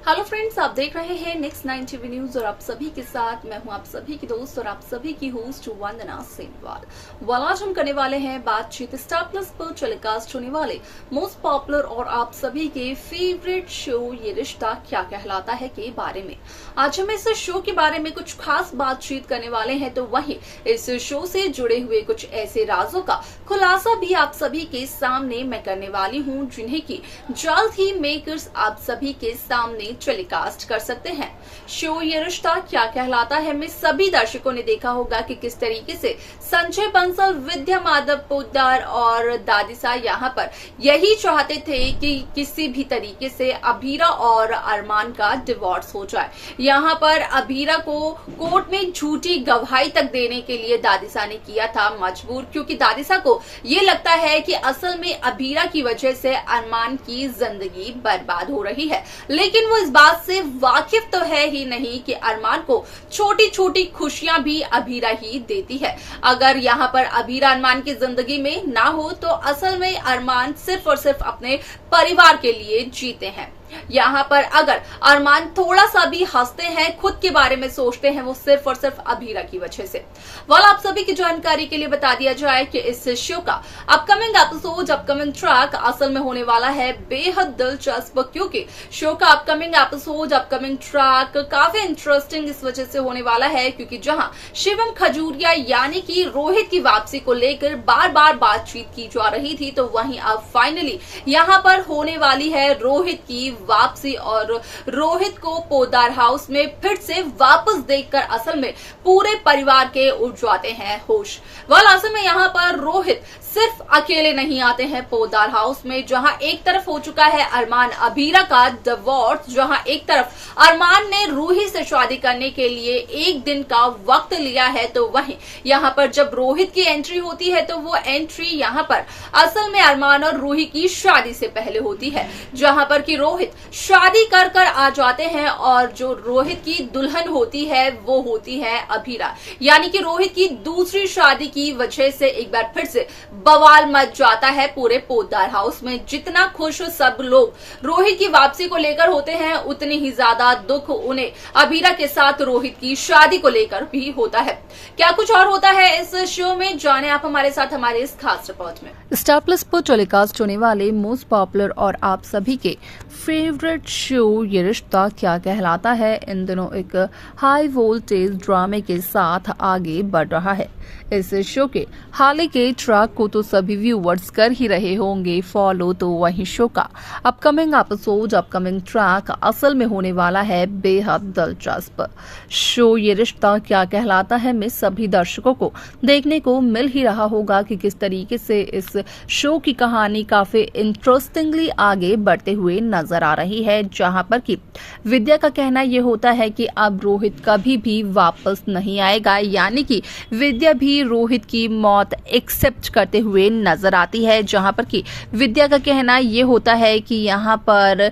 Hello friends, आप देख रहे हैं नेक्स्ट 9 टीवी न्यूज और आप सभी के साथ मैं हूं आप सभी की दोस्त और आप सभी की होस्ट वंदना सेनवाल। आज हम करने वाले हैं बातचीत स्टार प्लस पर टेलीकास्ट होने वाले मोस्ट पॉपुलर और आप सभी के फेवरेट शो ये रिश्ता क्या कहलाता है के बारे में। आज हम इस शो के बारे में कुछ खास बातचीत करने वाले हैं, तो वहीं इस शो से जुड़े हुए कुछ ऐसे राजों का खुलासा भी आप सभी के सामने मैं करने वाली हूँ, जिन्हें की जल्द ही मेकर्स आप सभी के सामने टेलीकास्ट कर सकते हैं। शो ये रिश्ता क्या कहलाता है में सभी दर्शकों ने देखा होगा कि किस तरीके से संजय बंसल, विद्या माधव पोद्दार और दादीसा यहाँ पर यही चाहते थे कि किसी भी तरीके से अभीरा और अरमान का डिवोर्स हो जाए। यहाँ पर अभीरा को कोर्ट में झूठी गवाही तक देने के लिए दादीसा ने किया था मजबूर, क्योंकि दादीसा को ये लगता है कि असल में अभीरा की वजह से अरमान की जिंदगी बर्बाद हो रही है, लेकिन वो इस बात से वाकिफ तो है ही नहीं कि अरमान को छोटी छोटी खुशियां भी अभीरा ही देती है। अगर यहाँ पर अभीरा अरमान की जिंदगी में ना हो तो असल में अरमान सिर्फ और सिर्फ अपने परिवार के लिए जीते हैं। यहाँ पर अगर अरमान थोड़ा सा भी हंसते हैं, खुद के बारे में सोचते हैं, वो सिर्फ और सिर्फ अभीरा की वजह से। आप सभी की जानकारी के लिए बता दिया जाए कि इस शो का अपकमिंग एपिसोड, अपकमिंग ट्रैक असल में होने वाला है बेहद दिलचस्प, क्योंकि शो का अपकमिंग एपिसोड, अपकमिंग ट्रैक काफी इंटरेस्टिंग इस वजह से होने वाला है क्योंकि जहां शिवम खजूरिया यानी कि रोहित की वापसी को लेकर बार बार बातचीत की जा रही थी, तो वहीं अब फाइनली यहाँ पर होने वाली है रोहित की वापसी और रोहित को पोद्दार हाउस में फिर से वापस देखकर असल में पूरे परिवार के उड़ जाते हैं होश। असल में यहाँ पर रोहित सिर्फ अकेले नहीं आते हैं पोद्दार हाउस में, जहां एक तरफ हो चुका है अरमान अभीरा का डिवोर्स, जहां एक तरफ अरमान ने रूही से शादी करने के लिए एक दिन का वक्त लिया है, तो वहीं यहाँ पर जब रोहित की एंट्री होती है तो वो एंट्री यहाँ पर असल में अरमान और रूही की शादी से पहले होती है, जहां पर कि रोहित शादी कर कर आ जाते हैं और जो रोहित की दुल्हन होती है वो होती है अभीरा, यानी कि रोहित की दूसरी शादी की वजह से एक बार फिर से बवाल मच जाता है पूरे पोद्दार हाउस में। जितना खुश सब लोग रोहित की वापसी को लेकर होते हैं, उतनी ही ज्यादा दुख उन्हें अभीरा के साथ रोहित की शादी को लेकर भी होता है। क्या कुछ और होता है इस शो में, जाने आप हमारे साथ हमारे इस खास रिपोर्ट में। स्टार प्लस पर टेलीकास्ट होने वाले मोस्ट पॉपुलर और आप सभी के फेवरेट शो ये रिश्ता क्या कहलाता है इन दिनों एक हाई वोल्टेज ड्रामे के साथ आगे बढ़ रहा है। इस शो के हाल ही के ट्रैक को तो सभी व्यूअर्स कर ही रहे होंगे फॉलो, तो वहीं शो का अपकमिंग एपिसोड, अपकमिंग ट्रैक असल में होने वाला है बेहद दिलचस्प। शो ये रिश्ता क्या कहलाता है में सभी दर्शकों को देखने को मिल ही रहा होगा कि किस तरीके से इस शो की कहानी काफी इंटरेस्टिंगली आगे बढ़ते हुए नजर आ रही है, जहां पर कि विद्या का कहना यह होता है कि अब रोहित कभी भी वापस नहीं आएगा, यानी कि विद्या भी रोहित की मौत एक्सेप्ट करते हुए नजर आती है, जहां पर कि विद्या का कहना यह होता है कि यहाँ पर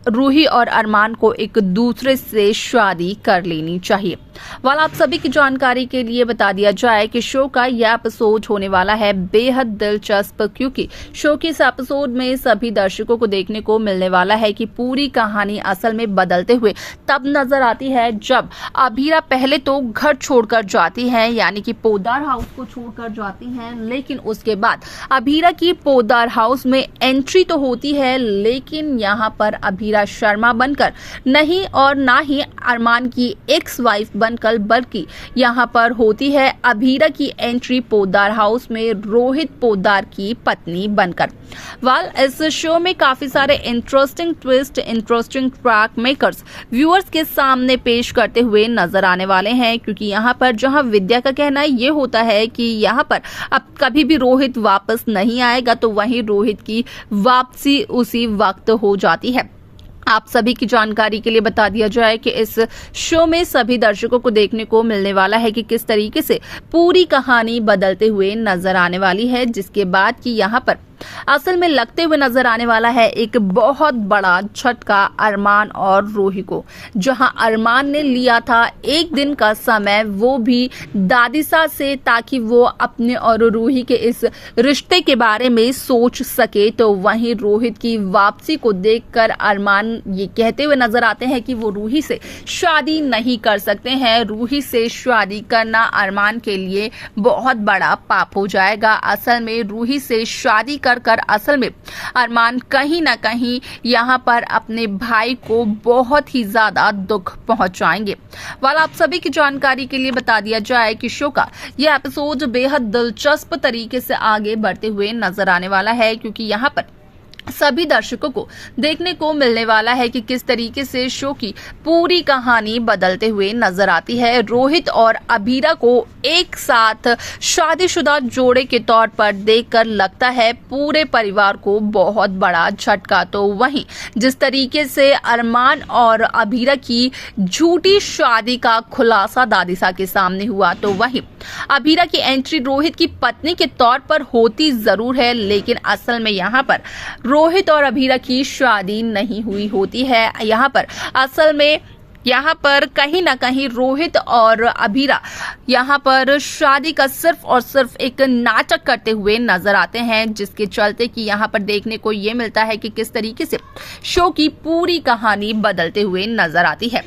रूही और अरमान को एक दूसरे से शादी कर लेनी चाहिए। आप सभी की जानकारी के लिए बता दिया जाए कि शो का यह एपिसोड होने वाला है बेहद दिलचस्प, क्योंकि शो के इस एपिसोड में सभी दर्शकों को देखने को मिलने वाला है कि पूरी कहानी असल में बदलते हुए तब नजर आती है जब अभीरा पहले तो घर छोड़कर जाती है, यानी कि पोद्दार हाउस को छोड़कर जाती हैं, लेकिन उसके बाद अभीरा की पोद्दार हाउस में एंट्री तो होती है, लेकिन यहाँ पर अभीरा शर्मा बनकर नहीं और ना ही अरमान की एक्स वाइफ बनकर, बल्कि यहाँ पर होती है अभीरा की एंट्री पोद्दार हाउस में रोहित पोद्दार की पत्नी बनकर। इस शो में काफी सारे interesting twist, interesting track makers viewers के सामने पेश करते हुए नजर आने वाले हैं, क्योंकि यहाँ पर जहाँ विद्या का कहना ये होता है कि यहाँ पर अब कभी भी रोहित वापस नहीं आएगा, तो वहीं रोहित की वापसी उसी वक्त हो जाती है। आप सभी की जानकारी के लिए बता दिया जाए कि इस शो में सभी दर्शकों को देखने को मिलने वाला है कि किस तरीके से पूरी कहानी बदलते हुए नजर आने वाली है, जिसके बाद कि यहाँ पर असल में लगते हुए नजर आने वाला है एक बहुत बड़ा झटका अरमान और रूही को। जहां अरमान ने लिया था एक दिन का समय, वो भी दादीसा से, ताकि वो अपने और रूही के इस रिश्ते के बारे में सोच सके, तो वहीं रोहित की वापसी को देखकर अरमान ये कहते हुए नजर आते हैं कि वो रूही से शादी नहीं कर सकते हैं। रूही से शादी करना अरमान के लिए बहुत बड़ा पाप हो जाएगा। असल में रूही से शादी कर असल में अरमान कहीं ना कहीं यहाँ पर अपने भाई को बहुत ही ज्यादा दुख पहुंचाएंगे। वाला आप सभी की जानकारी के लिए बता दिया जाए कि शो का यह एपिसोड बेहद दिलचस्प तरीके से आगे बढ़ते हुए नजर आने वाला है, क्योंकि यहाँ पर सभी दर्शकों को देखने को मिलने वाला है कि किस तरीके से शो की पूरी कहानी बदलते हुए नजर आती है। रोहित और अभीरा को एक साथ शादीशुदा जोड़े के तौर पर देखकर लगता है पूरे परिवार को बहुत बड़ा झटका। तो वहीं जिस तरीके से अरमान और अभीरा की झूठी शादी का खुलासा दादीसा के सामने हुआ, तो वहीं अभीरा की एंट्री रोहित की पत्नी के तौर पर होती जरूर है, लेकिन असल में यहाँ पर रोहित और अभीरा की शादी नहीं हुई होती है। यहाँ पर असल में कहीं ना कहीं रोहित और अभीरा यहाँ पर शादी का सिर्फ और सिर्फ एक नाटक करते हुए नजर आते हैं, जिसके चलते कि यहाँ पर देखने को ये मिलता है कि किस तरीके से शो की पूरी कहानी बदलते हुए नजर आती है।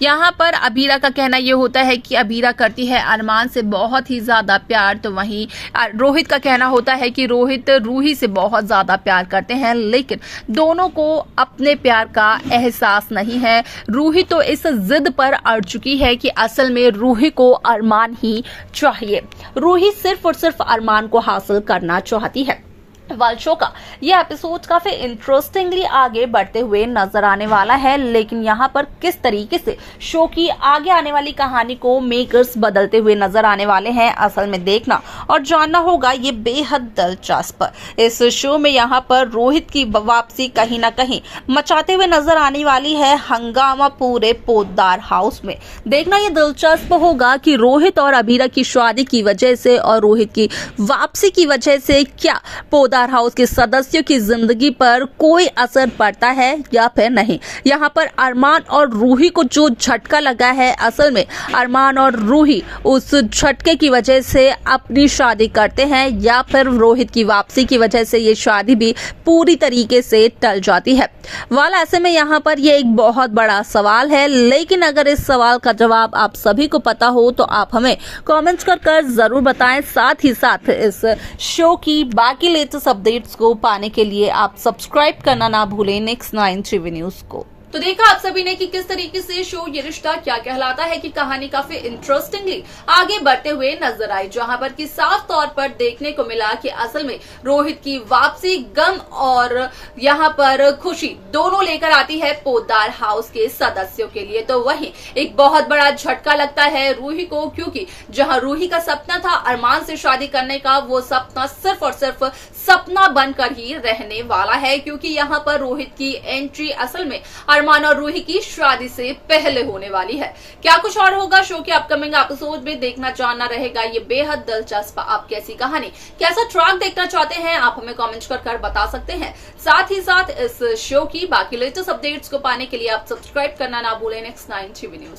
यहाँ पर अभीरा का कहना ये होता है कि अभीरा करती है अरमान से बहुत ही ज्यादा प्यार, तो वहीं रोहित का कहना होता है कि रोहित रूही से बहुत ज्यादा प्यार करते हैं, लेकिन दोनों को अपने प्यार का एहसास नहीं है। रूही तो इस जिद पर अड़ चुकी है कि असल में रूही को अरमान ही चाहिए। रूही सिर्फ और सिर्फ अरमान को हासिल करना चाहती है। वाल शो का यह एपिसोड काफी इंटरेस्टिंगली आगे बढ़ते हुए नजर आने वाला है, लेकिन यहाँ पर किस तरीके से शो की आगे आने वाली कहानी को मेकर्स बदलते हुए नजर आने वाले हैं, असल में देखना और जानना होगा। ये बेहद दिलचस्प इस शो में यहाँ पर रोहित की वापसी कहीं ना कहीं मचाते हुए नजर आने वाली है हंगामा पूरे पोद्दार हाउस में। देखना ये दिलचस्प होगा कि रोहित और अभीरा की शादी की वजह से और रोहित की वापसी की वजह से क्या पोद्दार हाउस के सदस्यों की जिंदगी पर कोई असर पड़ता है या फिर नहीं। यहाँ पर अरमान और रूही को जो झटका लगा है, असल में अरमान और रूही उस झटके की वजह से अपनी शादी करते हैं या फिर रोहित की वापसी की वजह से ये शादी भी पूरी तरीके से टल जाती है। वाला ऐसे में यहाँ पर ये एक बहुत बड़ा सवाल है, लेकिन अगर इस सवाल का जवाब आप सभी को पता हो तो आप हमें कमेंट्स कर जरूर बताएं। साथ ही साथ इस शो की बाकी लेटेस्ट अपडेट्स को पाने के लिए आप सब्सक्राइब करना ना भूलें नेक्स्ट 9 टीवी न्यूज को। तो देखा आप सभी ने कि किस तरीके से शो ये रिश्ता क्या कहलाता है की कहानी काफी इंटरेस्टिंगली आगे बढ़ते हुए नजर आई, जहां पर कि साफ तौर पर देखने को मिला कि असल में रोहित की वापसी गम और यहां पर खुशी दोनों लेकर आती है पोद्दार हाउस के सदस्यों के लिए। तो वहीं एक बहुत बड़ा झटका लगता है रूही को, क्योंकि जहां रूही का सपना था अरमान से शादी करने का, वो सपना सिर्फ और सिर्फ सपना बनकर ही रहने वाला है, क्योंकि यहाँ पर रोहित की एंट्री असल में अरमान और रूही की शादी से पहले होने वाली है। क्या कुछ और होगा शो के अपकमिंग एपिसोड में, देखना जानना रहेगा। ये बेहद दिलचस्प आप कैसी कहानी, कैसा ट्रैक देखना चाहते हैं, आप हमें कमेंट्स कर बता सकते हैं। साथ ही साथ इस शो की बाकी लेटेस्ट अपडेट्स को पाने के लिए आप सब्सक्राइब करना ना भूलें नेक्स्ट 9 टीवी न्यूज।